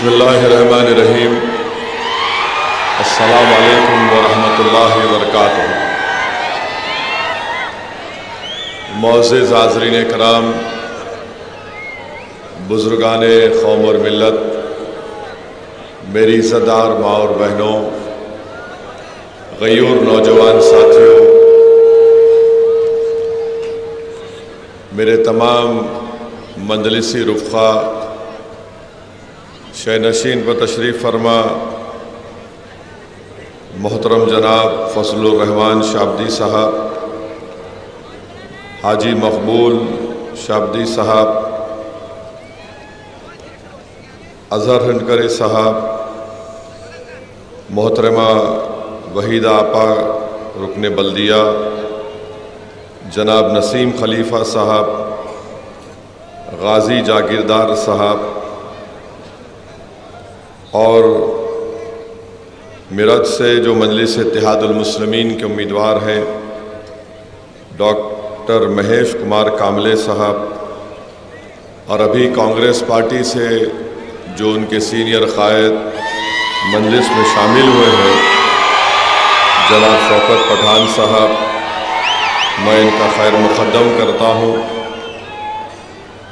बिस्मिल्लाहिर्रहमानिर्रहीम। अस्सलामु अलैकुम वरहमतुल्लाहि वबरकातुहू। मोअज़्ज़िज़ हाज़रीन कराम, बुज़ुर्गाने क़ौम और मिल्लत, मेरी इज़्ज़तदार माँ और बहनों, ग़यूर नौजवान साथियों, मेरे तमाम मंजलिसी रुफ़क़ा, शहनशीन पर तशरीफ़ फरमा मोहतरम जनाब फजलुर रहमान शाब्दी साहब, हाजी मकबूल शाब्दी साहब, अज़हर हंडकरे साहब, मोहतरमा वहीदा आपा रुकने बल्दिया, जनाब नसीम खलीफ़ा साहब, गाज़ी जागीरदार साहब और मेरठ से जो मजलिस इत्तेहादुल मुस्लिमीन के उम्मीदवार हैं डॉक्टर महेश कुमार कामले साहब, और अभी कांग्रेस पार्टी से जो उनके सीनियर क़ायद मजलिस में शामिल हुए हैं जनाब शौकत पठान साहब, मैं इनका खैर मुक़द्दम करता हूँ,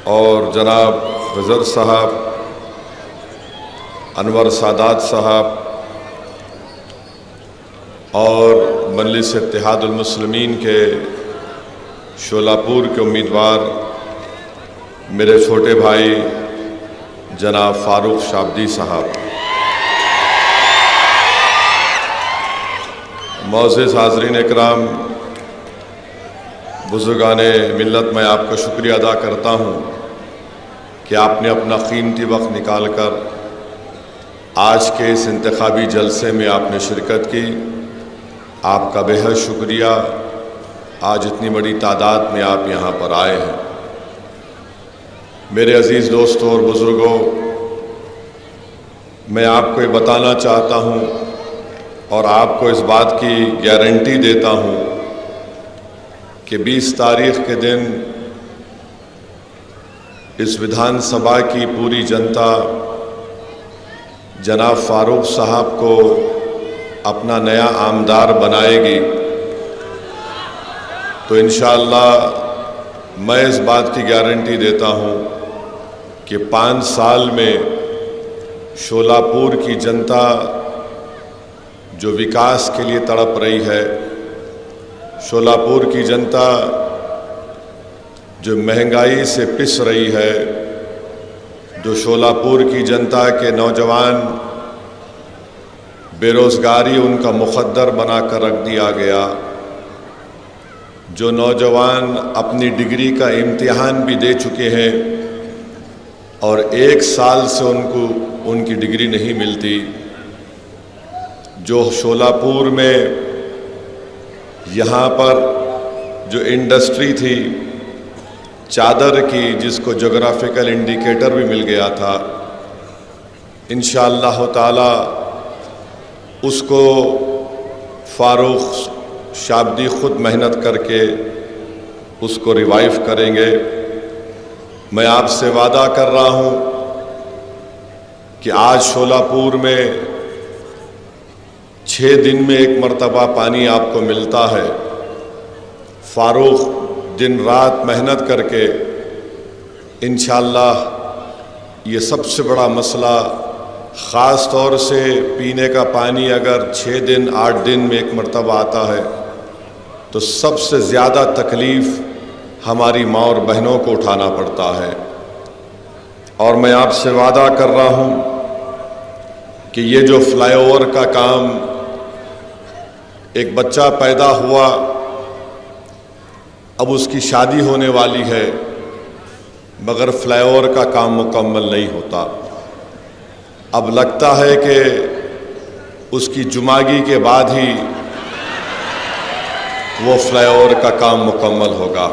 और जनाब ग़ज़र साहब, अनवर सादात साहब और मजलिस इत्तेहादुल मुस्लिमीन के शोलापुर के उम्मीदवार मेरे छोटे भाई जनाब फ़ारूक शाब्दी साहब। मोअज़्ज़िज़ हाज़रीन इकराम, बुज़ुर्गाने मिल्लत, मैं आपका शुक्रिया अदा करता हूँ कि आपने अपना कीमती वक्त निकाल कर आज के इस इंतखाबी जलसे में आपने शिरकत की। आपका बेहद शुक्रिया। आज इतनी बड़ी तादाद में आप यहाँ पर आए हैं। मेरे अज़ीज़ दोस्तों और बुज़ुर्गों, मैं आपको ये बताना चाहता हूँ और आपको इस बात की गारंटी देता हूँ कि 20 तारीख़ के दिन इस विधानसभा की पूरी जनता जनाब फ़ारूक साहब को अपना नया आमदार बनाएगी। तो इंशाअल्लाह मैं इस बात की गारंटी देता हूँ कि 5 साल में शोलापुर की जनता जो विकास के लिए तड़प रही है, शोलापुर की जनता जो महंगाई से पिस रही है, जो शोलापुर की जनता के नौजवान बेरोज़गारी उनका मुक़द्दर बना कर रख दिया गया, जो नौजवान अपनी डिग्री का इम्तिहान भी दे चुके हैं और 1 साल से उनकी डिग्री नहीं मिलती, जो शोलापुर में यहाँ पर जो इंडस्ट्री थी चादर की, जिसको जोग्राफिकल इंडिकेटर भी मिल गया था, इंशाअल्लाह ताला उसको फ़ारूक शाब्दी ख़ुद मेहनत करके उसको रिवाइव करेंगे। मैं आपसे वादा कर रहा हूँ कि आज शोलापुर में 6 दिन में 1 मरतबा पानी आपको मिलता है। फ़ारूक दिन रात मेहनत करके इंशाअल्लाह ये सबसे बड़ा मसला, ख़ास तौर से पीने का पानी अगर 6 दिन 8 दिन में 1 मरतबा आता है तो सबसे ज़्यादा तकलीफ़ हमारी माँ और बहनों को उठाना पड़ता है। और मैं आपसे वादा कर रहा हूँ कि ये जो फ्लाईओवर का काम, एक बच्चा पैदा हुआ, अब उसकी शादी होने वाली है, मगर फ्लाईओवर का काम मुकम्मल नहीं होता। अब लगता है कि उसकी जुमागी के बाद ही वो फ्लाईओवर का काम मुकम्मल होगा।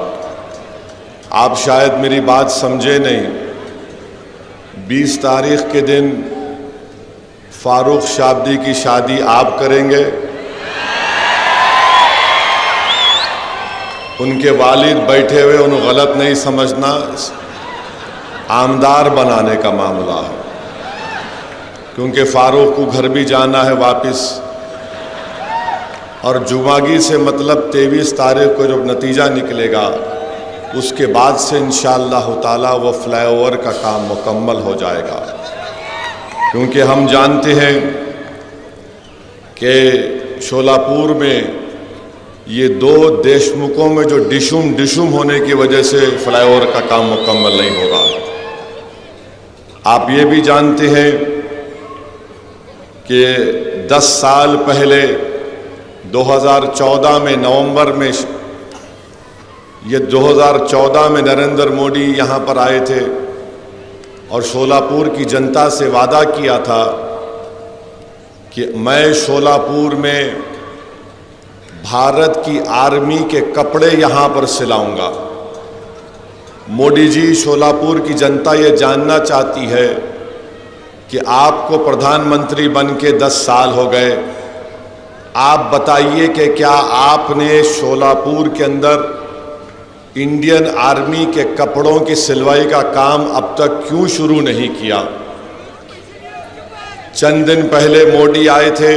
आप शायद मेरी बात समझे नहीं। 20 तारीख़ के दिन फ़ारूक शाब्दी की शादी आप करेंगे, उनके वालिद बैठे हुए, उन्हें गलत नहीं समझना, आमदार बनाने का मामला है। क्योंकि फ़ारूक को घर भी जाना है वापस, और जुमागी से मतलब 23 तारीख को जब नतीजा निकलेगा उसके बाद से इंशाअल्लाह ताला वो फ्लाईओवर का काम मुकम्मल हो जाएगा। क्योंकि हम जानते हैं कि शोलापुर में ये दो देशमुखों में जो डिशुम होने की वजह से फ्लाईओवर का काम मुकम्मल नहीं हो रहा। आप ये भी जानते हैं कि 10 साल पहले 2014 में नवंबर में, ये 2014 में नरेंद्र मोदी यहाँ पर आए थे और शोलापुर की जनता से वादा किया था कि मैं शोलापुर में भारत की आर्मी के कपड़े यहाँ पर सिलाऊंगा। मोदी जी, शोलापुर की जनता ये जानना चाहती है कि आपको प्रधानमंत्री बन के 10 साल हो गए, आप बताइए कि क्या आपने शोलापुर के अंदर इंडियन आर्मी के कपड़ों की सिलवाई का काम अब तक क्यों शुरू नहीं किया। चंद दिन पहले मोदी आए थे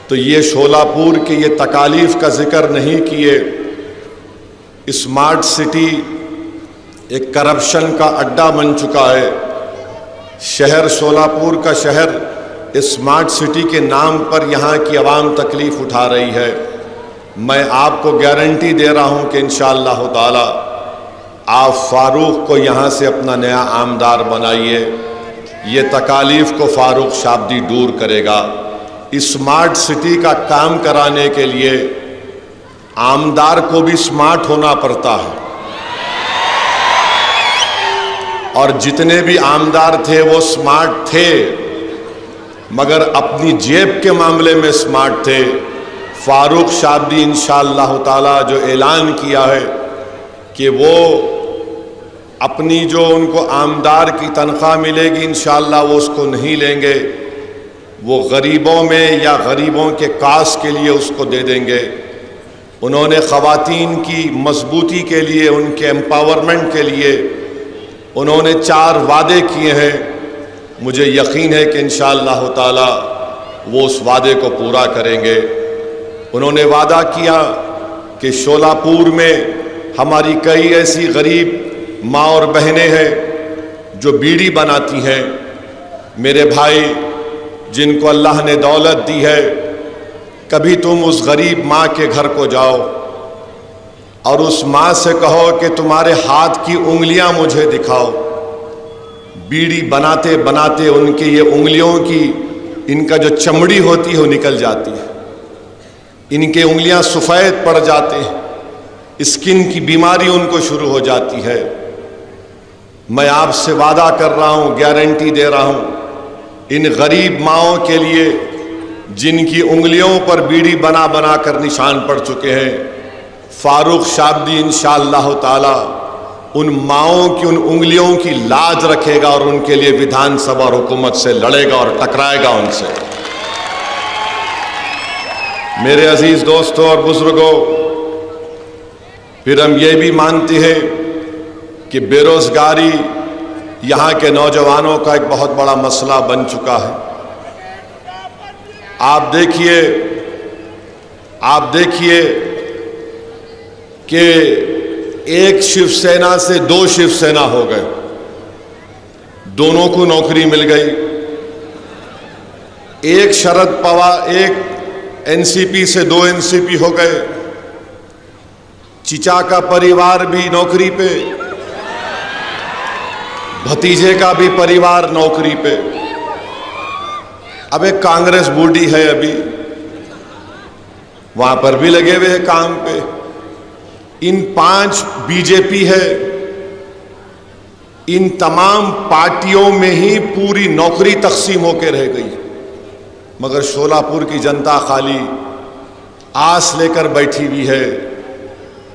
तो ये शोलापुर के ये तकालीफ का जिक्र नहीं किए। स्मार्ट सिटी एक करप्शन का अड्डा बन चुका है। शहर शोलापुर का शहर स्मार्ट सिटी के नाम पर यहाँ की आवाम तकलीफ उठा रही है। मैं आपको गारंटी दे रहा हूँ कि इंशाअल्लाह ताला आप फ़ारूक को यहाँ से अपना नया आमदार बनाइए। ये तकालीफ को फ़ारूक शाब्दी दूर करेगा। स्मार्ट सिटी का काम कराने के लिए आमदार को भी स्मार्ट होना पड़ता है, और जितने भी आमदार थे वो स्मार्ट थे मगर अपनी जेब के मामले में स्मार्ट थे। फ़ारूक शाब्दी इंशाअल्लाह ताला जो ऐलान किया है कि वो अपनी जो उनको आमदार की तनख्वाह मिलेगी इंशाअल्लाह वो उसको नहीं लेंगे, वो गरीबों में या गरीबों के कास के लिए उसको दे देंगे। उन्होंने ख़वातीन की मजबूती के लिए, उनके एम्पावरमेंट के लिए उन्होंने 4 वादे किए हैं। मुझे यकीन है कि इंशाअल्लाह ताला वो उस वादे को पूरा करेंगे। उन्होंने वादा किया कि शोलापुर में हमारी कई ऐसी गरीब माँ और बहनें हैं जो बीड़ी बनाती हैं। मेरे भाई, जिनको अल्लाह ने दौलत दी है, कभी तुम उस गरीब माँ के घर को जाओ और उस माँ से कहो कि तुम्हारे हाथ की उंगलियां मुझे दिखाओ। बीड़ी बनाते बनाते उनके ये उंगलियों की, इनका जो चमड़ी होती है वो निकल जाती है, इनके उंगलियां सफ़ेद पड़ जाते हैं, स्किन की बीमारी उनको शुरू हो जाती है। मैं आपसे वादा कर रहा हूँ, गारंटी दे रहा हूँ, इन गरीब माओं के लिए जिनकी उंगलियों पर बीड़ी बना बना कर निशान पड़ चुके हैं, फ़ारूक शाब्दी इंशाअल्लाह ताला उन माओं की उन उंगलियों की लाज रखेगा और उनके लिए विधानसभा और हुकूमत से लड़ेगा और टकराएगा उनसे। मेरे अजीज दोस्तों और बुजुर्गों, फिर हम ये भी मानते हैं कि बेरोजगारी यहाँ के नौजवानों का एक बहुत बड़ा मसला बन चुका है। आप देखिए कि एक शिवसेना से 2 शिवसेना हो गए, दोनों को नौकरी मिल गई। एक शरद पवार, एक एनसीपी से 2 एनसीपी हो गए। चिचा का परिवार भी नौकरी पे, भतीजे का भी परिवार नौकरी पे। अब एक कांग्रेस बूढ़ी है, अभी वहां पर भी लगे हुए हैं काम पे। इन 5 बीजेपी है। इन तमाम पार्टियों में ही पूरी नौकरी तकसीम होकर रह गई, मगर शोलापुर की जनता खाली आस लेकर बैठी हुई है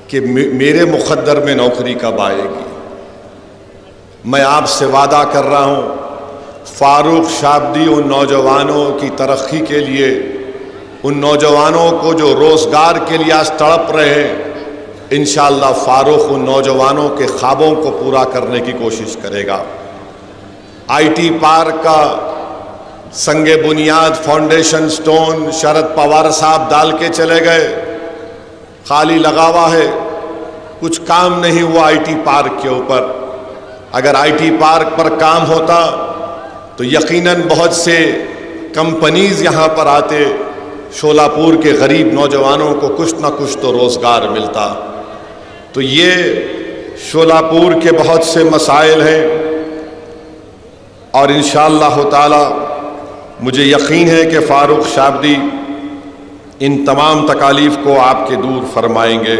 कि मेरे मुकद्दर में नौकरी कब आएगी। मैं आपसे वादा कर रहा हूं, फ़ारूक शाब्दी उन नौजवानों की तरक्की के लिए, उन नौजवानों को जो रोज़गार के लिए आज तड़प रहे हैं, इंशाअल्लाह फ़ारूक उन नौजवानों के ख्वाबों को पूरा करने की कोशिश करेगा। IT पार्क का संगे बुनियाद फाउंडेशन स्टोन शरद पवार साहब डाल के चले गए, खाली लगा हुआ है, कुछ काम नहीं हुआ IT पार्क के ऊपर। अगर IT पार्क पर काम होता तो यकीनन बहुत से कंपनीज यहाँ पर आते, शोलापुर के गरीब नौजवानों को कुछ ना कुछ तो रोज़गार मिलता। तो ये शोलापुर के बहुत से मसाइल हैं और इंशाअल्लाह ताला मुझे यकीन है कि फ़ारूक शाबदी इन तमाम तकालीफ को आपके दूर फरमाएंगे।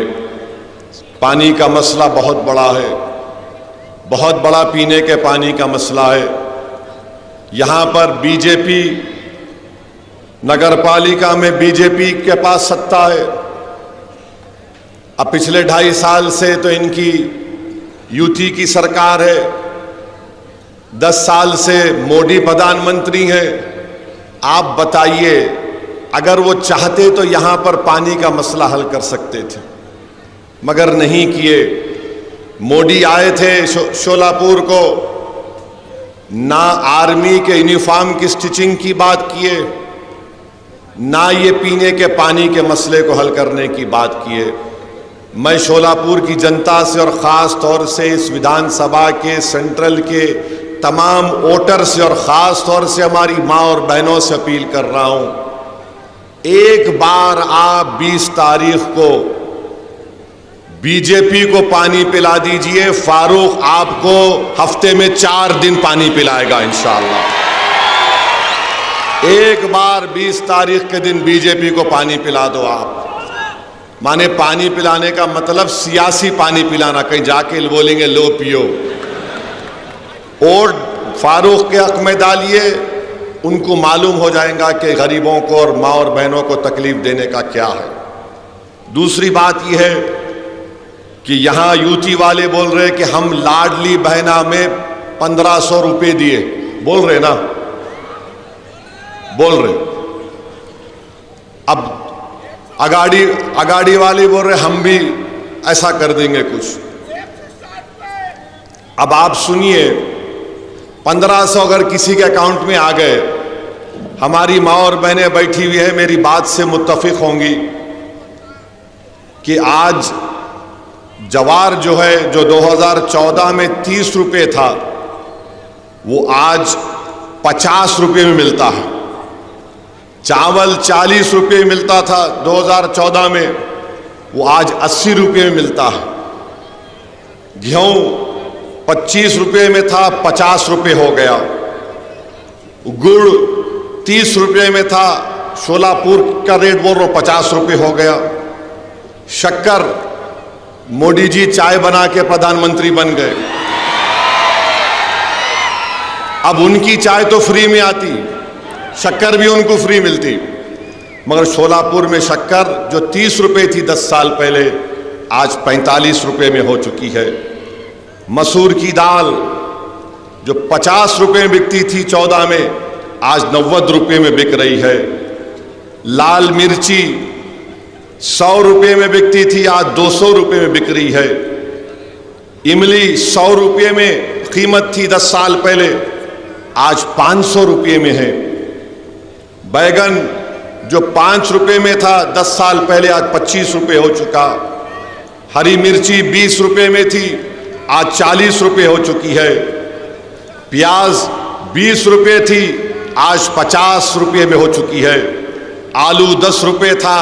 पानी का मसला बहुत बड़ा है, बहुत बड़ा पीने के पानी का मसला है। यहाँ पर बीजेपी, नगर पालिका में बीजेपी के पास सत्ता है। अब पिछले 2.5 साल से तो इनकी यूटी की सरकार है, 10 साल से मोदी प्रधानमंत्री हैं। आप बताइए, अगर वो चाहते तो यहाँ पर पानी का मसला हल कर सकते थे, मगर नहीं किए। मोदी आए थे शोलापुर को, ना आर्मी के यूनिफॉर्म की स्टिचिंग की बात किए, ना ये पीने के पानी के मसले को हल करने की बात किए। मैं शोलापुर की जनता से और ख़ास तौर से इस विधानसभा के सेंट्रल के तमाम वोटर से और ख़ास तौर से हमारी माँ और बहनों से अपील कर रहा हूँ, एक बार आप 20 तारीख को बीजेपी को पानी पिला दीजिए। फारूक आपको हफ्ते में 4 दिन पानी पिलाएगा इंशाअल्लाह। एक बार 20 तारीख के दिन बीजेपी को पानी पिला दो आप। माने पानी पिलाने का मतलब सियासी पानी पिलाना, कहीं जाके बोलेंगे लो पियो। और फारूक के हक में डालिए, उनको मालूम हो जाएगा कि गरीबों को और माँ और बहनों को तकलीफ देने का क्या है। दूसरी बात यह है कि यहाँ यूटी वाले बोल रहे कि हम लाडली बहना में 1500 रुपये दिए, बोल रहे ना, बोल रहे। अब अगाड़ी वाले बोल रहे हम भी ऐसा कर देंगे कुछ। अब आप सुनिए, 1500 अगर किसी के अकाउंट में आ गए, हमारी माँ और बहनें बैठी हुई है, मेरी बात से मुत्तफिक होंगी कि आज जवार जो है, जो 2014 में 30 रुपये था, वो आज 50 रुपये में मिलता है। चावल 40 रुपये मिलता था 2014 में, वो आज 80 रुपये में मिलता है। गेहूँ 25 रुपये में था, 50 रुपये हो गया। गुड़ 30 रुपये में था, शोलापुर का रेट बोल रहा हूँ 50 रुपये हो गया। शक्कर, मोदी जी चाय बना के प्रधानमंत्री बन गए, अब उनकी चाय तो फ्री में आती, शक्कर भी उनको फ्री मिलती। मगर शोलापुर में शक्कर जो 30 रुपये थी 10 साल पहले, आज 45 रुपये में हो चुकी है। मसूर की दाल जो 50 रुपये में बिकती थी 14 में, आज 90 रुपये में बिक रही है। लाल मिर्ची 100 रुपये में बिकती थी, आज 200 रुपये में बिक रही है। इमली 100 रुपये में कीमत थी 10 साल पहले, आज 500 रुपये में है। बैगन जो 5 रुपये में था 10 साल पहले, आज 25 रुपये हो चुका। हरी मिर्ची 20 रुपये में थी, आज 40 रुपये हो चुकी है। प्याज 20 रुपये थी, आज 50 रुपये में हो चुकी है। आलू 10 रुपये था,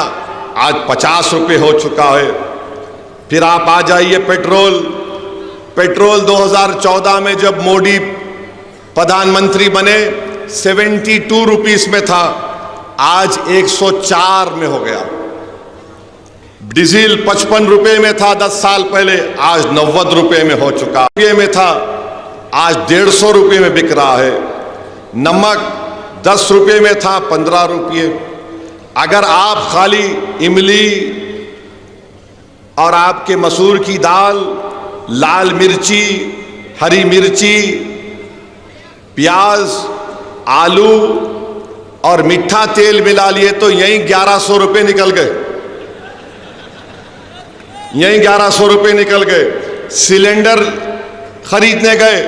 आज 50 रुपये हो चुका है। फिर आप आ जाइए पेट्रोल 2014 में जब मोदी प्रधानमंत्री बने 72 रुपीस में था, आज 104 में हो गया। डीजल 55 रुपये में था 10 साल पहले, आज 90 रुपये में हो चुका। रुपये में था, आज 150 रुपये में बिक रहा है। नमक 10 रुपये में था, 15 रुपये। अगर आप खाली इमली और आपके मसूर की दाल, लाल मिर्ची, हरी मिर्ची, प्याज, आलू और मीठा तेल मिला लिए तो यहीं 1100 रुपये निकल गए, यहीं 1100 रुपये निकल गए। सिलेंडर खरीदने गए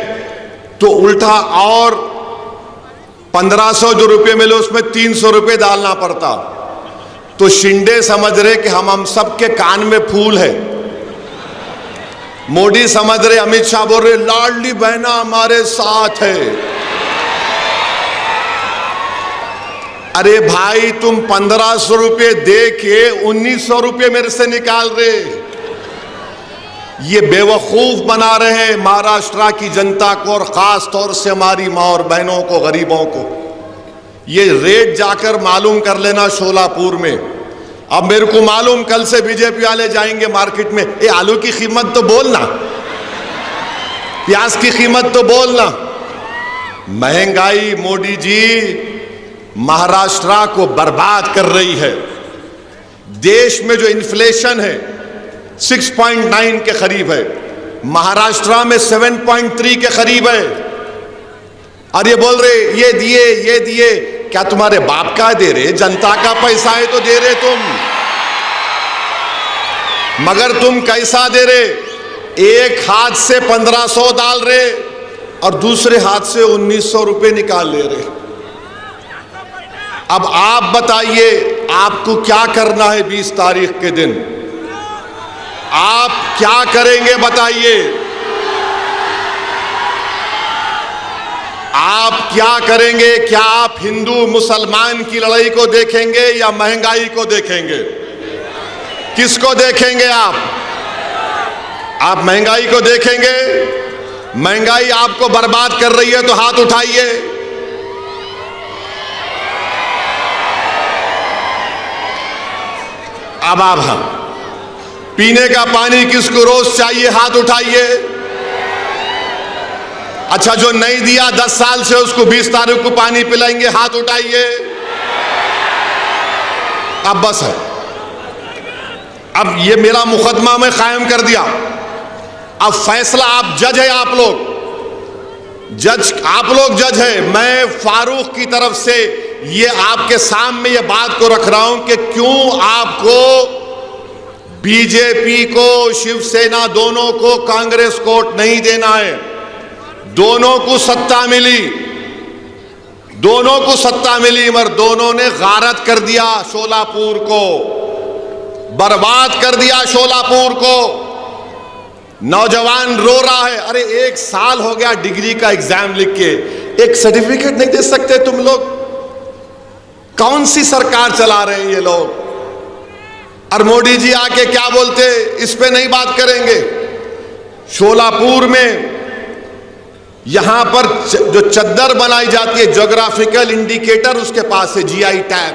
तो उल्टा और 1500 जो रुपये मिले उसमें 300 रुपये डालना पड़ता। तो शिंदे समझ रहे कि हम सबके कान में फूल है, मोदी समझ रहे, अमित शाह बोल रहे लाडली बहना हमारे साथ है। अरे भाई तुम 1500 रुपये दे के 1900 रुपये मेरे से निकाल रहे, ये बेवकूफ बना रहे हैं महाराष्ट्र की जनता को और खास तौर से हमारी माँ और बहनों को, गरीबों को। ये रेट जाकर मालूम कर लेना शोलापुर में। अब मेरे को मालूम कल से बीजेपी वाले जाएंगे मार्केट में, ये आलू की कीमत तो बोलना, प्याज की कीमत तो बोलना। महंगाई मोदी जी महाराष्ट्र को बर्बाद कर रही है। देश में जो इन्फ्लेशन है 6.9 के करीब है, महाराष्ट्र में 7.3 के करीब है। और ये बोल रहे ये दिए ये दिए, क्या तुम्हारे बाप का दे रहे? जनता का पैसा है तो दे रहे तुम, मगर तुम कैसा दे रहे? एक हाथ से 1500 डाल रहे और दूसरे हाथ से 1900 रुपये निकाल ले रहे। अब आप बताइए आपको क्या करना है 20 तारीख के दिन? आप क्या करेंगे बताइए? आप क्या करेंगे? क्या आप हिंदू मुसलमान की लड़ाई को देखेंगे या महंगाई को देखेंगे? किसको देखेंगे आप? आप महंगाई को देखेंगे? महंगाई आपको बर्बाद कर रही है तो हाथ उठाइए। अब आप हम पीने का पानी किसको रोज चाहिए? हाथ उठाइए। अच्छा, जो नहीं दिया 10 साल से उसको 20 तारीख को पानी पिलाएंगे, हाथ उठाइए। अब बस है, अब ये मेरा मुकदमा में कायम कर दिया। अब फैसला आप जज है, आप लोग जज है। मैं फारूक की तरफ से ये आपके सामने ये बात को रख रहा हूं कि क्यों आपको बीजेपी को, शिवसेना दोनों को कांग्रेस को वोट नहीं देना है। दोनों को सत्ता मिली, मगर दोनों ने गारत कर दिया शोलापुर को, बर्बाद कर दिया शोलापुर को। नौजवान रो रहा है, अरे 1 साल हो गया डिग्री का एग्जाम लिख के, एक सर्टिफिकेट नहीं दे सकते तुम लोग? कौन सी सरकार चला रहे हैं ये लोग? और मोदी जी आके क्या बोलते, इस पे नहीं बात करेंगे। शोलापुर में यहां पर जो चद्दर बनाई जाती है, ज्योग्राफिकल इंडिकेटर उसके पास है, जीआई टैग,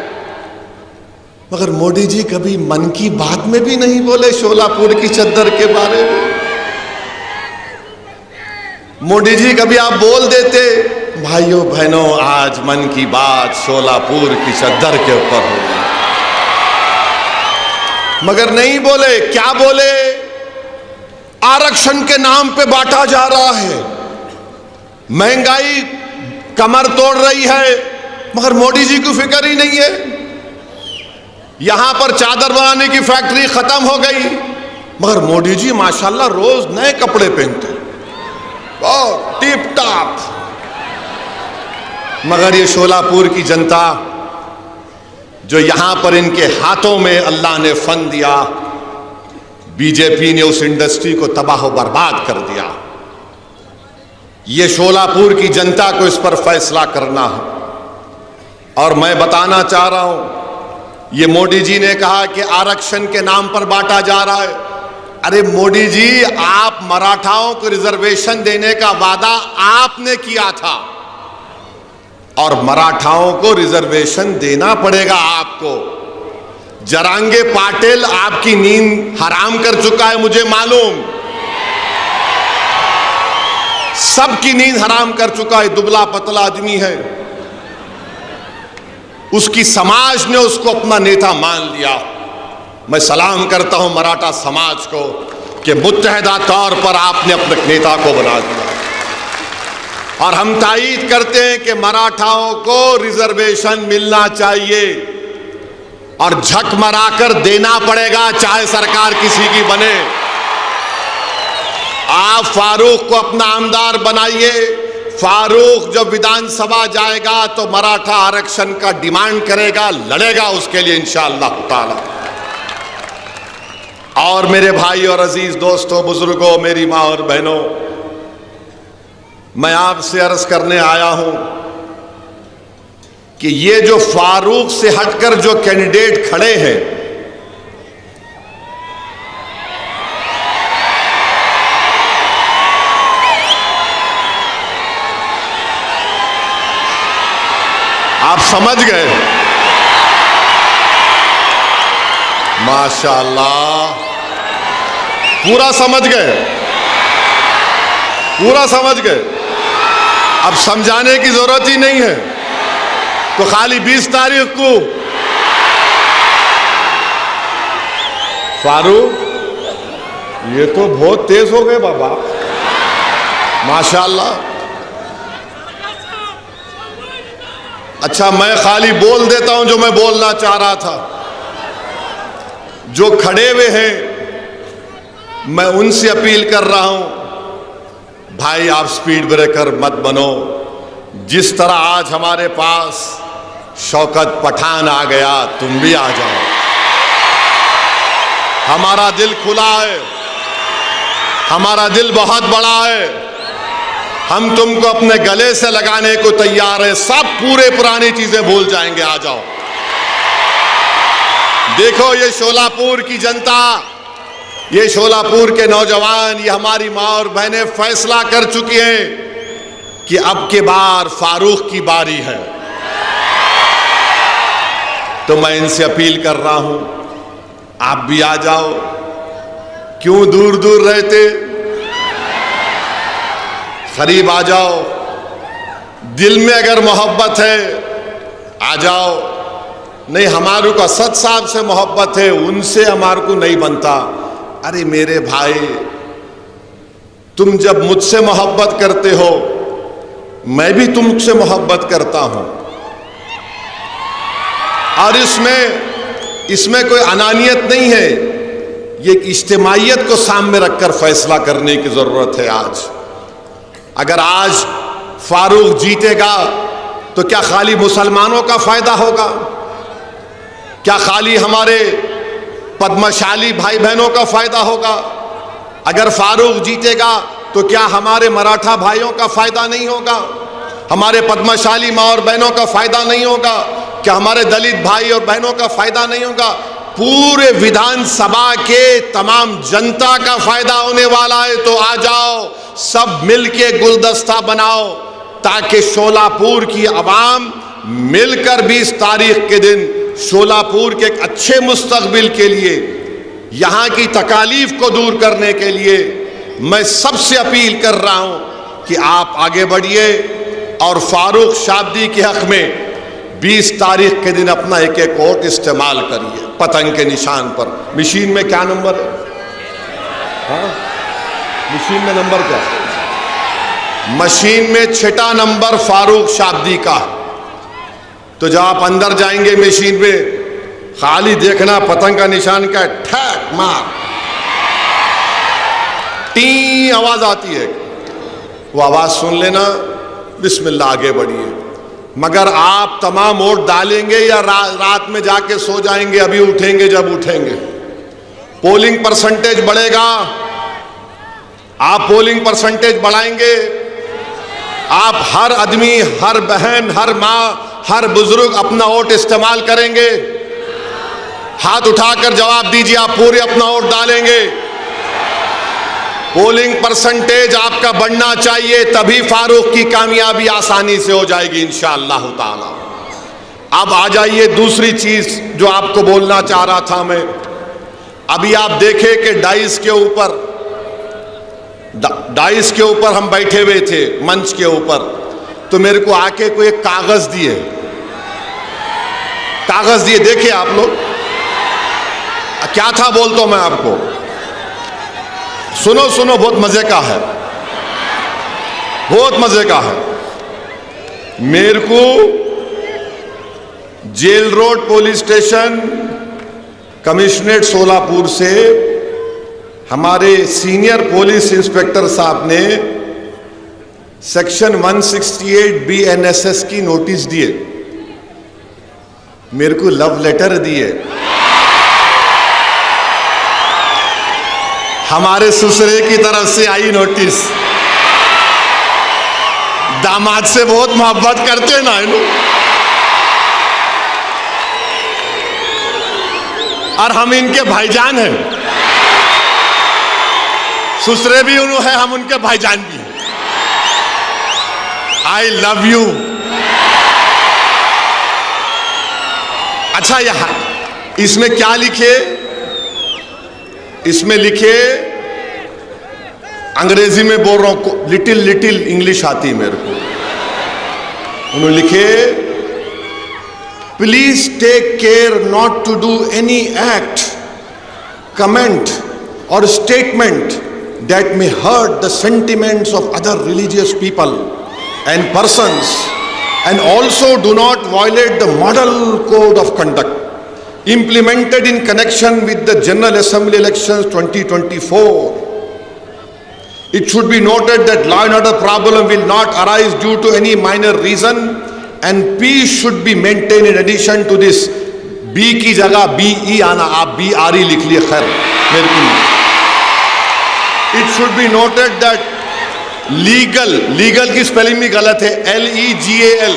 मगर मोदी जी कभी मन की बात में भी नहीं बोले शोलापुर की चद्दर के बारे में। मोदी जी कभी आप बोल देते, भाइयों बहनों आज मन की बात शोलापुर की चद्दर के ऊपर होगी, मगर नहीं बोले। क्या बोले? आरक्षण के नाम पे बांटा जा रहा है, महंगाई कमर तोड़ रही है, मगर मोदी जी को फिक्र ही नहीं है। यहां पर चादर बनाने की फैक्ट्री खत्म हो गई, मगर मोदी जी माशाल्लाह रोज नए कपड़े पहनते, बहुत टिप टॉप। मगर ये शोलापुर की जनता जो यहां पर इनके हाथों में अल्लाह ने फन दिया, बीजेपी ने उस इंडस्ट्री को तबाह बर्बाद कर दिया। ये शोलापुर की जनता को इस पर फैसला करना है। और मैं बताना चाह रहा हूं, ये मोदी जी ने कहा कि आरक्षण के नाम पर बांटा जा रहा है। अरे मोदी जी, आप मराठाओं को रिजर्वेशन देने का वादा आपने किया था और मराठाओं को रिजर्वेशन देना पड़ेगा आपको। जरांगे पाटिल आपकी नींद हराम कर चुका है, मुझे मालूम, सबकी नींद हराम कर चुका है। दुबला पतला आदमी है, उसकी समाज ने उसको अपना नेता मान लिया। मैं सलाम करता हूं मराठा समाज को कि मुत्तहदा तौर पर आपने अपने नेता को बना दिया। और हम तायीद करते हैं कि मराठाओं को रिजर्वेशन मिलना चाहिए और झक मराकर देना पड़ेगा, चाहे सरकार किसी की बने। आप फारूक को अपना आमदार बनाइए, फारूक जब विधानसभा जाएगा तो मराठा आरक्षण का डिमांड करेगा, लड़ेगा उसके लिए इंशाअल्लाह ताला। और मेरे भाई और अजीज दोस्तों, बुजुर्गों, मेरी माँ और बहनों, मैं आपसे अर्ज करने आया हूं कि ये जो फारूक से हटकर जो कैंडिडेट खड़े हैं, आप समझ गए? माशाअल्लाह, पूरा समझ गए, पूरा समझ गए। अब समझाने की जरूरत ही नहीं है, तो खाली 20 तारीख को फारूक, ये तो बहुत तेज हो गए बाबा, माशाअल्लाह। अच्छा, मैं खाली बोल देता हूं जो मैं बोलना चाह रहा था। जो खड़े हुए हैं, मैं उनसे अपील कर रहा हूं, भाई आप स्पीड ब्रेकर मत बनो। जिस तरह आज हमारे पास शौकत पठान आ गया, तुम भी आ जाओ। हमारा दिल खुला है, हमारा दिल बहुत बड़ा है, हम तुमको अपने गले से लगाने को तैयार है। सब पूरे पुरानी चीजें भूल जाएंगे, आ जाओ। देखो ये शोलापुर की जनता, ये शोलापुर के नौजवान, ये हमारी माँ और बहनें फैसला कर चुकी हैं कि अब के बार फारूक की बारी है। तो मैं इनसे अपील कर रहा हूं, आप भी आ जाओ। क्यों दूर दूर रहते, करीब आ जाओ। दिल में अगर मोहब्बत है आ जाओ। नहीं, हमारे को असद साहब से मोहब्बत है, उनसे हमारे को नहीं बनता। अरे मेरे भाई, तुम जब मुझसे मोहब्बत करते हो, मैं भी तुमसे मोहब्बत करता हूं। और इसमें कोई अनानियत नहीं है। ये इज्तिमाइयत को सामने रखकर फैसला करने की जरूरत है आज। अगर आज फारूक जीतेगा तो क्या खाली मुसलमानों का फायदा होगा? क्या खाली हमारे पद्मशाली भाई बहनों का फायदा होगा? अगर फारूक जीतेगा तो क्या हमारे मराठा भाइयों का फायदा नहीं होगा? हमारे पद्मशाली माँ और बहनों का फायदा नहीं होगा? क्या हमारे दलित भाई और बहनों का फायदा नहीं होगा? पूरे विधानसभा के तमाम जनता का फायदा होने वाला है। तो आ जाओ, सब मिलके गुलदस्ता बनाओ, ताकि शोलापुर की आवाम मिलकर 20 तारीख के दिन शोलापुर के एक अच्छे मुस्तकबिल के लिए, यहाँ की तकालीफ को दूर करने के लिए मैं सबसे अपील कर रहा हूँ कि आप आगे बढ़िए और फारूक शाब्दी के हक में 20 तारीख के दिन अपना एक एक वोट इस्तेमाल करिए पतंग के निशान पर। मशीन में क्या नंबर है? हाँ, मशीन में नंबर क्या है? मशीन में 6ठा नंबर फारूक शाब्दी का। तो जब आप अंदर जाएंगे मशीन में, खाली देखना पतंग का निशान क्या है, ठैक मार, टी आवाज आती है, वो आवाज सुन लेना, बिस्मिल्लाह आगे बढ़िए। मगर आप तमाम वोट डालेंगे या रात में जाके सो जाएंगे, अभी उठेंगे जब उठेंगे। पोलिंग परसेंटेज बढ़ेगा, आप पोलिंग परसेंटेज बढ़ाएंगे। आप हर आदमी, हर बहन, हर माँ, हर बुजुर्ग अपना वोट इस्तेमाल करेंगे। हाथ उठाकर जवाब दीजिए, आप पूरे अपना वोट डालेंगे। पोलिंग परसेंटेज आपका बढ़ना चाहिए, तभी फारूक की कामयाबी आसानी से हो जाएगी इंशाअल्लाह ताला। अब आ जाइए दूसरी चीज जो आपको बोलना चाह रहा था मैं। अभी आप देखें कि डाइस के ऊपर हम बैठे हुए थे, मंच के ऊपर, तो मेरे को आके कोई एक कागज दिए, देखिए आप लोग क्या था, बोलता हूं मैं आपको, सुनो, बहुत मजे का है, बहुत मजे का है। मेरे को jail road police station commissionerate Solapur से हमारे सीनियर पुलिस इंस्पेक्टर साहब ने सेक्शन 168 BNSS की नोटिस दिए, मेरे को लव लेटर दिए, हमारे ससुरे की तरफ से आई नोटिस। दामाद से बहुत मोहब्बत करते ना इन, और हम इनके भाईजान हैं, ससुरे भी उन्होंने है, हम उनके भाईजान भी हैं। I love you. अच्छा, यहां इसमें क्या लिखे? इसमें लिखे, अंग्रेजी में बोल रहा हूं, लिटिल लिटिल इंग्लिश आती है मेरे को। उन्होंने लिखे, please take care not to do any act, comment और statement that may hurt the sentiments of other religious people and persons, and also do not violate the model code of conduct implemented in connection with the General Assembly elections 2024. It should be noted that law and order problem will not arise due to any minor reason, and peace should be maintained. In addition to this, B की जगह BE आना, आप BRE लिख लिए, खैर मेरे को नहीं। It should be noted that legal की स्पेलिंग भी गलत है, LEGAL,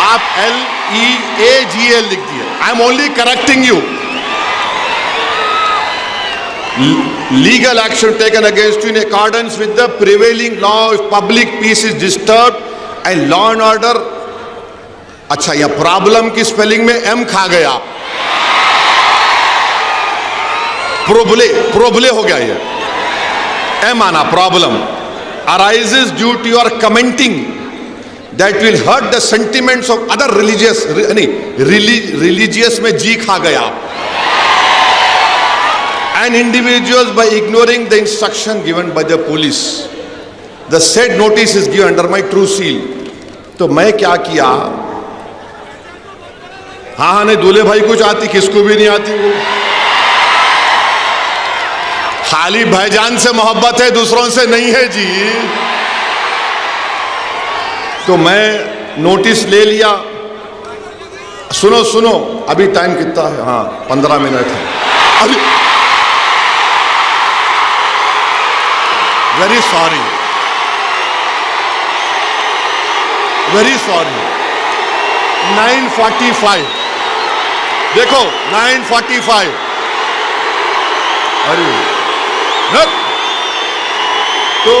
आप LEAGL लिख दिए। I am only correcting you. Legal action taken against you in accordance with the prevailing law if public peace is disturbed and law and order। अच्छा, यह problem की स्पेलिंग में M खा गया, प्रोबले हो गया, ये M आना, problem arises due to your commenting that will hurt the sentiments of other religious, religious में G खा गया, and individuals by ignoring the instruction given by the police. The said notice is given under my true seal. तो मैं क्या किया, हाँ नहीं, दूल्हे भाई कुछ आती, किसको भी नहीं आती, वो खाली भाईजान से मोहब्बत है, दूसरों से नहीं है जी। तो मैं नोटिस ले लिया। सुनो सुनो, अभी टाइम कितना है? हाँ, 15 मिनट है अभी। Very sorry, very sorry. 9:45 देखो, 9:45। अरे तो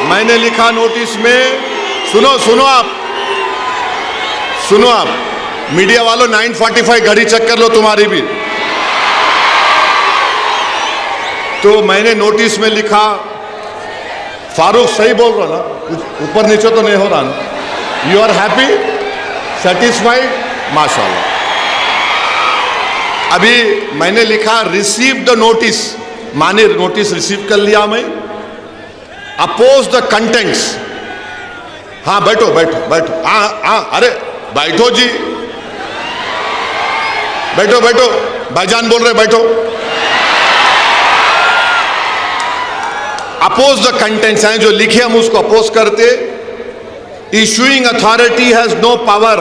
मैंने लिखा नोटिस में, सुनो आप मीडिया वालों, 9:45 घड़ी चेक कर लो तुम्हारी भी। तो मैंने नोटिस में लिखा, फारूक सही बोल रहा ना, कुछ ऊपर नीचे तो नहीं हो रहा ना? यू आर हैप्पी, सेटिस्फाइड, माशाल्लाह। अभी मैंने लिखा, रिसीव द नोटिस, माने नोटिस रिसीव कर लिया मैं। अपोज द कंटेंट्स, हाँ बैठो बैठो बैठो, हाँ अरे बैठो जी, बैठो बैठो, भाईजान बोल रहे, बैठो। अपोज द कंटेंट्स हैं जो लिखे, हम उसको अपोज करते। Issuing authority has no power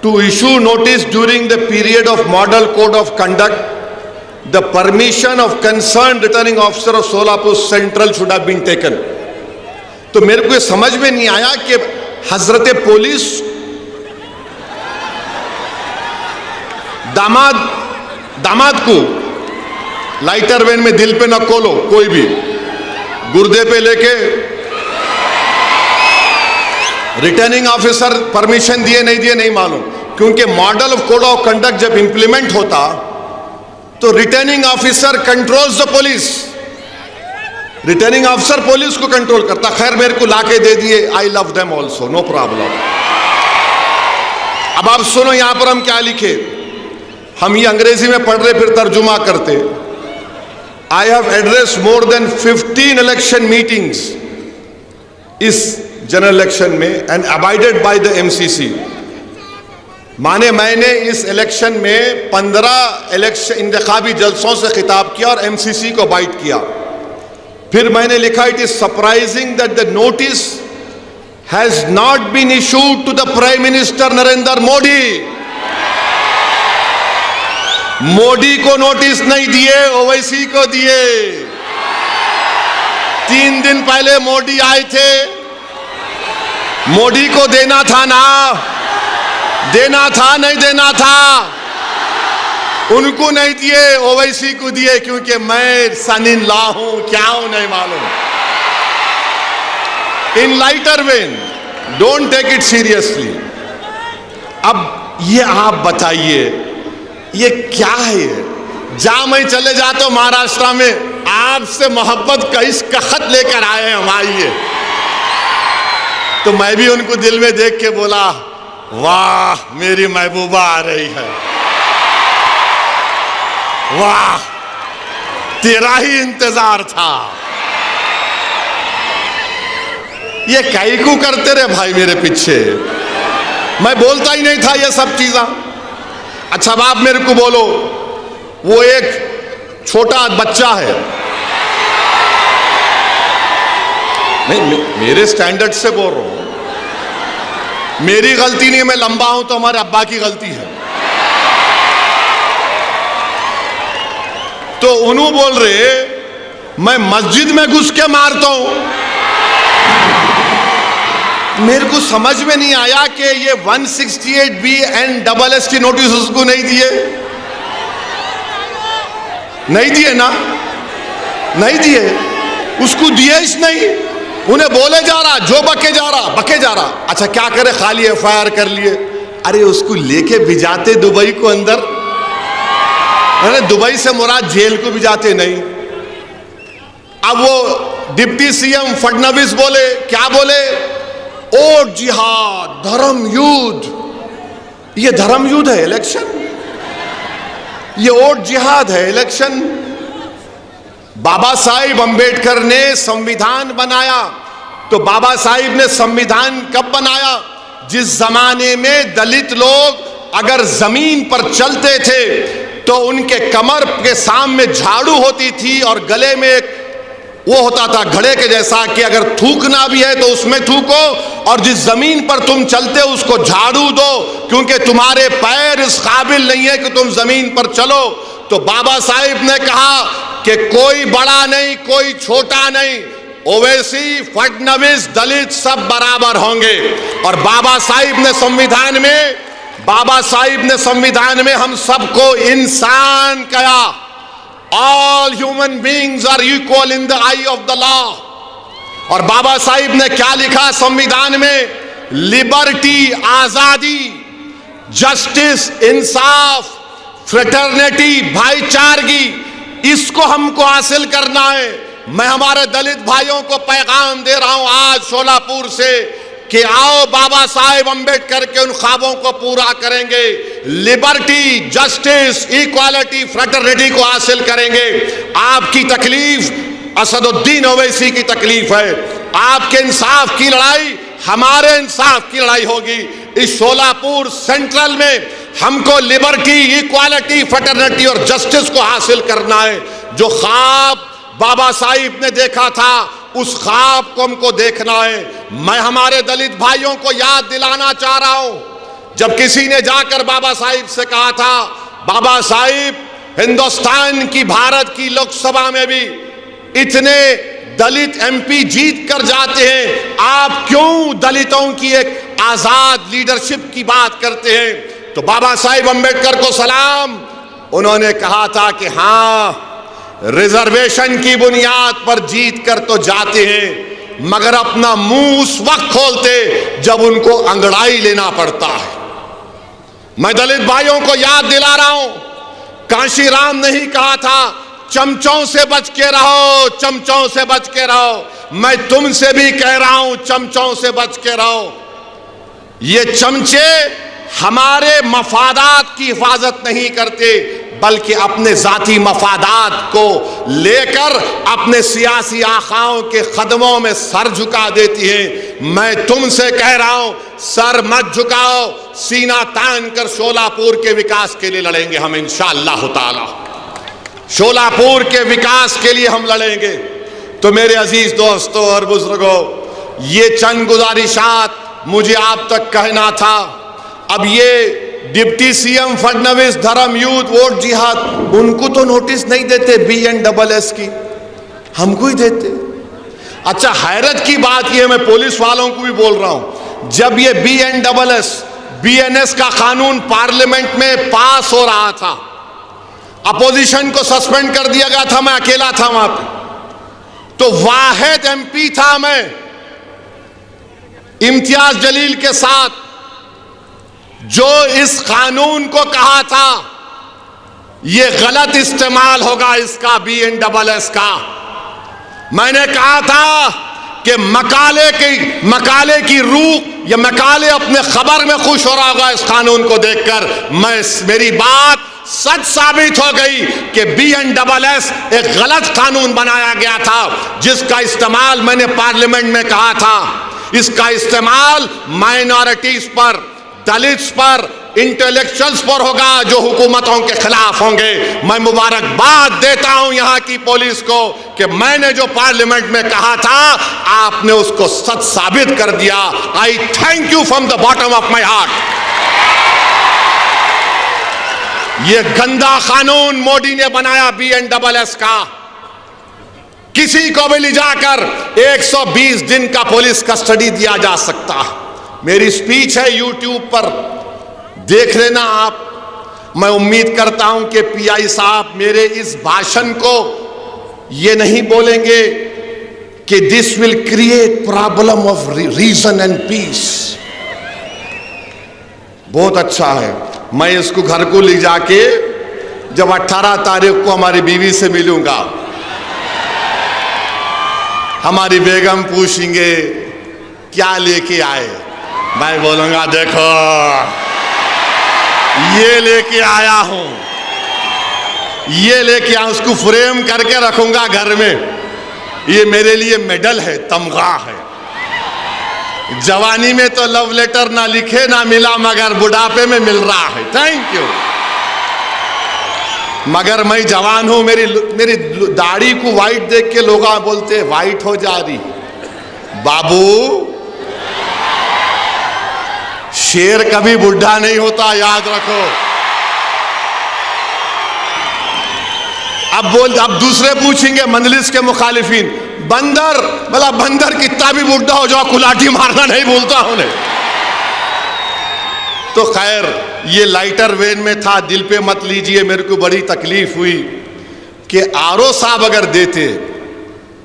to issue notice during the period of model code of conduct. The permission of concerned returning officer of Solapur Central should have been taken. तो मेरे को ये समझ में नहीं आया कि हजरत पुलिस दामाद को लाइटर वैन में दिल पे न खोलो, कोई भी गुर्दे पे लेके रिटर्निंग ऑफिसर परमिशन दिए नहीं दिए नहीं मालूम, क्योंकि model of code of conduct जब इंप्लीमेंट होता तो returning officer controls the police, returning officer police को कंट्रोल करता। खैर मेरे को लाके दे दिए, I love them also, no problem. अब आप सुनो यहां पर हम क्या लिखे, हम ये अंग्रेजी में पढ़ रहे फिर तर्जुमा करते। I have address more than 15 election meetings इस जनरल इलेक्शन में and abided by the MCC। माने मैंने इस इलेक्शन में 15 इलेक्शन इंतखाबी जलसों से खिताब किया और MCC को अबाइड किया। फिर मैंने लिखा, it is surprising that the notice has not been issued to the prime minister Narendra Modi. Modi को नोटिस नहीं दिए, ओवैसी को दिए। 3 दिन पहले मोदी आए थे, मोदी को देना था ना, देना था नहीं देना था, उनको नहीं दिए, ओवैसी को दिए, क्योंकि मैं सन इन लॉ हूं, क्या हूं नहीं मालूम। In lighter vein, don't take it seriously. अब ये आप बताइए, ये क्या है? ये जहां मैं चले जाता हूं महाराष्ट्र में, आपसे मोहब्बत का इसका खत लेकर आए हम, आइए। तो मैं भी उनको दिल में देख के बोला, वाह मेरी महबूबा आ रही है, वाह तेरा ही इंतजार था। ये कैकू करते रहे भाई मेरे पीछे, मैं बोलता ही नहीं था ये सब चीज़ें। अच्छा अब आप मेरे को बोलो, वो एक छोटा बच्चा है, नहीं मेरे स्टैंडर्ड से बोल रहा हूं, मेरी गलती नहीं, मैं लंबा हूं तो हमारे अब्बा की गलती है। तो उन्होंने बोल रहे मैं मस्जिद में घुस के मारता हूं। मेरे को समझ में नहीं आया कि ये 168B एंड SST नोटिस उसको नहीं दिए, नहीं दिए ना, नहीं दिए, उसको दिए ही नहीं, उन्हें बोले जा रहा, जो बके जा रहा। अच्छा क्या करे, खाली FIR कर लिए। अरे उसको लेके भिजाते दुबई को अंदर, अरे दुबई से मुराद जेल को भिजाते नहीं। अब वो डिप्टी CM फडणवीस बोले, क्या बोले, ओट जिहाद, धर्म युद्ध। ये धर्म युद्ध है इलेक्शन, ये ओट जिहाद है इलेक्शन। बाबा साहिब अंबेडकर ने संविधान बनाया, तो बाबा साहिब ने संविधान कब बनाया? जिस जमाने में दलित लोग अगर जमीन पर चलते थे तो उनके कमर के सामने झाड़ू होती थी और गले में एक वो होता था घड़े के जैसा कि अगर थूकना भी है तो उसमें थूको, और जिस जमीन पर तुम चलते हो उसको झाड़ू दो, क्योंकि तुम्हारे पैर इस काबिल नहीं है कि तुम जमीन पर चलो। तो बाबा साहिब ने कहा कि कोई बड़ा नहीं, कोई छोटा नहीं, ओवैसी, फडणवीस, दलित सब बराबर होंगे। और बाबा साहिब ने संविधान में हम सबको इंसान कहा। All human beings are equal in the eye of the law. और बाबा साहिब ने क्या लिखा संविधान में? लिबर्टी, आजादी, जस्टिस, इंसाफ, फ्रेटर्निटी, भाईचारगी, इसको हमको हासिल करना है। मैं हमारे दलित भाइयों को पैगाम दे रहा हूं आज शोलापुर से कि आओ बाबा साहेब अंबेडकर के उन ख्वाबों को पूरा करेंगे। लिबर्टी, जस्टिस, इक्वालिटी, फ्रेटर्निटी को हासिल करेंगे। आपकी तकलीफ असदुद्दीन ओवैसी की तकलीफ है, आपके इंसाफ की लड़ाई हमारे इंसाफ की लड़ाई होगी। इस शोलापुर सेंट्रल में हमको लिबर्टी, इक्वालिटी, फ्रेटर्निटी और जस्टिस को हासिल करना है। जो ख्वाब बाबा साहिब ने देखा था उस ख्वाब को हमको देखना है। मैं हमारे दलित भाइयों को याद दिलाना चाह रहा हूं, जब किसी ने जाकर बाबा साहिब से कहा था, बाबा साहिब हिंदुस्तान की, भारत की लोकसभा में भी इतने दलित MP जीत कर जाते हैं, आप क्यों दलितों की एक आजाद लीडरशिप की बात करते हैं? तो बाबा साहिब अंबेडकर को सलाम, उन्होंने कहा था कि हाँ, रिजर्वेशन की बुनियाद पर जीत कर तो जाते हैं, मगर अपना मुंह उस वक्त खोलते जब उनको अंगड़ाई लेना पड़ता है। मैं दलित भाइयों को याद दिला रहा हूं, कांशीराम ने ही कहा था, चमचों से बच के रहो, चमचों से बच के रहो। मैं तुमसे भी कह रहा हूं, चमचों से बच के रहो। ये चमचे हमारे मफादात की हिफाजत नहीं करते, बल्कि अपने जाती मफादात को लेकर अपने सियासी आकाओं के कदमों में सर झुका देती है। मैं तुमसे कह रहा हूं, सर मत झुकाओ, सीना तान कर शोलापुर के विकास के लिए लड़ेंगे हम इंशाअल्लाह ताला। शोलापुर के विकास के लिए हम लड़ेंगे। तो मेरे अजीज दोस्तों और बुजुर्गों, ये चंद गुजारिशात मुझे आप तक कहना था। अब ये डिप्टी सीएम फडणवीस, धर्म युद्ध, वोट जिहाद, उनको तो नोटिस नहीं देते BNSS की, हमको ही देते। अच्छा, हैरत की बात यह, मैं पुलिस वालों को भी बोल रहा हूं, जब ये BNS का कानून पार्लियामेंट में पास हो रहा था, अपोजिशन को सस्पेंड कर दिया गया था, मैं अकेला था वहां पे, तो वाहिद MP था मैं इम्तियाज जलील के साथ जो इस कानून को कहा था ये गलत इस्तेमाल होगा इसका, BNSS का। मैंने कहा था कि मकाले की रूह या मकाले अपने खबर में खुश हो रहा होगा इस कानून को देखकर। मेरी बात सच साबित हो गई कि BNSS एक गलत कानून बनाया गया था, जिसका इस्तेमाल मैंने पार्लियामेंट में कहा था, इसका इस्तेमाल माइनॉरिटीज पर, दलित्स पर, इंटेलेक्चुअल्स पर होगा जो हुकूमतों के खिलाफ होंगे। मैं मुबारकबाद देता हूं यहां की पुलिस को कि मैंने जो पार्लियामेंट में कहा था आपने उसको सच साबित कर दिया। आई thank you from the bottom of my heart. ये गंदा कानून मोदी ने बनाया BNSS का, किसी को भी ले जाकर 120 दिन का पुलिस कस्टडी दिया जा सकता। मेरी स्पीच है YouTube पर, देख लेना आप। मैं उम्मीद करता हूं कि PI साहब मेरे इस भाषण को ये नहीं बोलेंगे कि this will create problem of reason and peace. बहुत अच्छा है, मैं इसको घर को ले जाके जब 18 तारीख को हमारी बीवी से मिलूंगा, हमारी बेगम पूछेंगे क्या लेके आए, मैं बोलूंगा देखो ये लेके आया हूं, ये लेके आया, उसको फ्रेम करके रखूंगा घर में। ये मेरे लिए मेडल है, तमगा है। जवानी में तो लव लेटर ना लिखे ना मिला, मगर बुढ़ापे में मिल रहा है। Thank you. मगर मैं जवान हूं, मेरी दाढ़ी को वाइट देख के लोग बोलते वाइट हो जा रही। बाबू, शेर कभी बुढ़ा नहीं होता, याद रखो। अब दूसरे पूछेंगे मंजलिस के मुखालिफिन, बंदर, भला बंदर कितना भी बुढ़ा हो जाओ कुलाठी मारना नहीं भूलता उन्हें। तो खैर, ये लाइटर वेन में था, दिल पे मत लीजिए। मेरे को बड़ी तकलीफ हुई कि RO साहब अगर देते,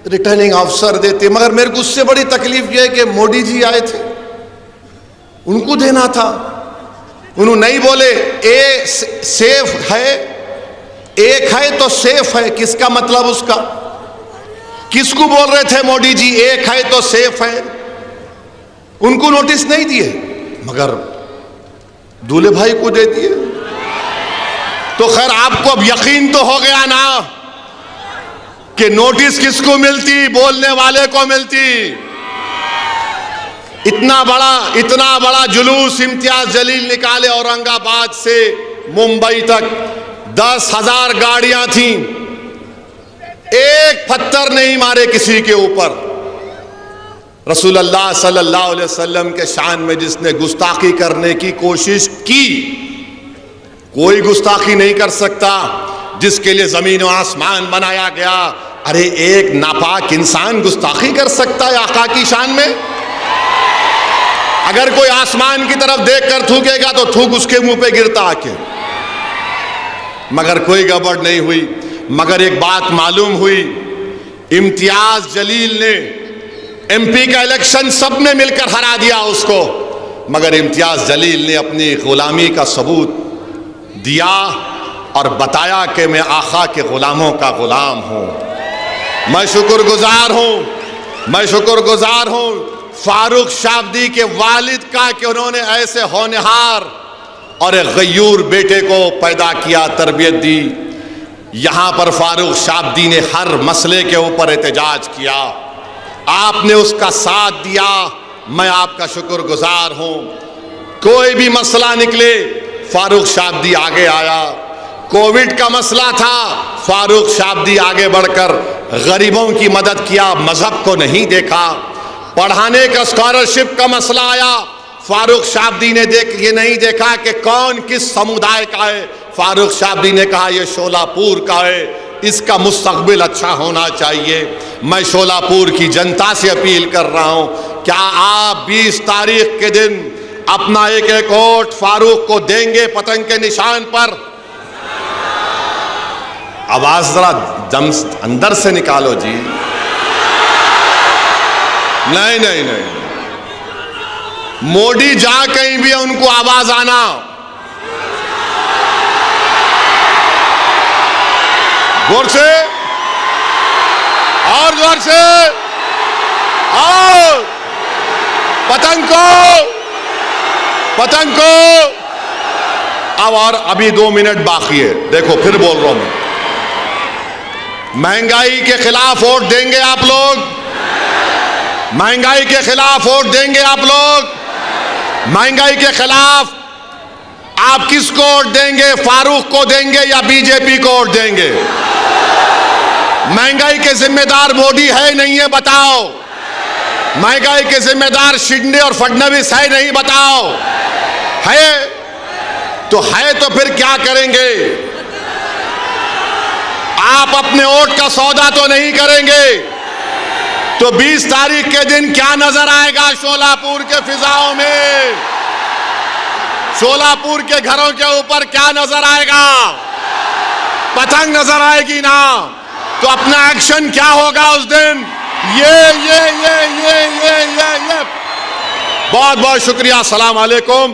रिटर्निंग ऑफिसर देते, मगर मेरे को उससे बड़ी तकलीफ यह है कि मोदी जी आए थे, उनको देना था। उन्होंने नहीं बोले ए सेफ है, एक है तो सेफ है, किसका मतलब उसका? किसको बोल रहे थे मोदी जी एक है तो सेफ है? उनको नोटिस नहीं दिए, मगर दूल्हे भाई को दे दिए। तो खैर, आपको अब यकीन तो हो गया ना कि नोटिस किसको मिलती? बोलने वाले को मिलती। इतना बड़ा जुलूस इम्तियाज जलील निकाले औरंगाबाद से मुंबई तक, 10,000 गाड़ियां थीं, एक पत्थर नहीं मारे किसी के ऊपर। रसूलुल्लाह सल्लल्लाहु अलैहि वसल्लम के शान में जिसने गुस्ताखी करने की कोशिश की, कोई गुस्ताखी नहीं कर सकता, जिसके लिए जमीन और आसमान बनाया गया। अरे एक नापाक इंसान गुस्ताखी कर सकता है आका की शान में? अगर कोई आसमान की तरफ देखकर थूकेगा तो थूक उसके मुंह पे गिरता आके। मगर कोई गड़बड़ नहीं हुई। मगर एक बात मालूम हुई, इम्तियाज जलील ने MP का इलेक्शन सबने मिलकर हरा दिया उसको, मगर इम्तियाज जलील ने अपनी गुलामी का सबूत दिया और बताया कि मैं आका के गुलामों का गुलाम हूं। मैं शुक्रगुजार हूं फारूक शाब्दी के वालिद का कि उन्होंने ऐसे होनहार और एक गयूर बेटे को पैदा किया, तरबियत दी। यहां पर फारूक शाब्दी ने हर मसले के ऊपर एहतजाज किया, आपने उसका साथ दिया, मैं आपका शुक्रगुजार हूं। कोई भी मसला निकले फारूक शाब्दी आगे आया। कोविड का मसला था, फारूक शाब्दी आगे बढ़कर गरीबों की मदद किया, मजहब को नहीं देखा। पढ़ाने का स्कॉलरशिप का मसला आया, फारूक शाब्दी ने ये नहीं देखा कि कौन किस समुदाय का है। फारूक शाब्दी ने कहा यह शोलापुर का है, इसका मुस्तकबिल अच्छा होना चाहिए। मैं शोलापुर की जनता से अपील कर रहा हूं, क्या आप 20 तारीख के दिन अपना एक एक वोट फारूक को देंगे पतंग के निशान पर? आवाज जरा दम अंदर से निकालो जी। नहीं नहीं नहीं, मोदी जहां कहीं भी है उनको आवाज आना। जोर से और जोर से, और पतंग को अब, और अभी 2 मिनट बाकी है। देखो फिर बोल रहा हूं मैं, महंगाई के खिलाफ वोट देंगे आप लोग? महंगाई के खिलाफ वोट देंगे आप लोग? महंगाई के खिलाफ आप किसको वोट देंगे? फारूक को देंगे या बीजेपी को वोट देंगे? महंगाई के जिम्मेदार मोदी है नहीं है बताओ? महंगाई के जिम्मेदार शिंदे और फडणवीस है नहीं बताओ? है तो फिर क्या करेंगे? आप अपने वोट का सौदा तो नहीं करेंगे, तो 20 तारीख के दिन क्या नजर आएगा शोलापुर के फिजाओं में? शोलापुर के घरों के ऊपर क्या नजर आएगा? पतंग नजर आएगी ना? तो अपना एक्शन क्या होगा उस दिन? ये बहुत बहुत शुक्रिया। अस्सलाम वालेकुम।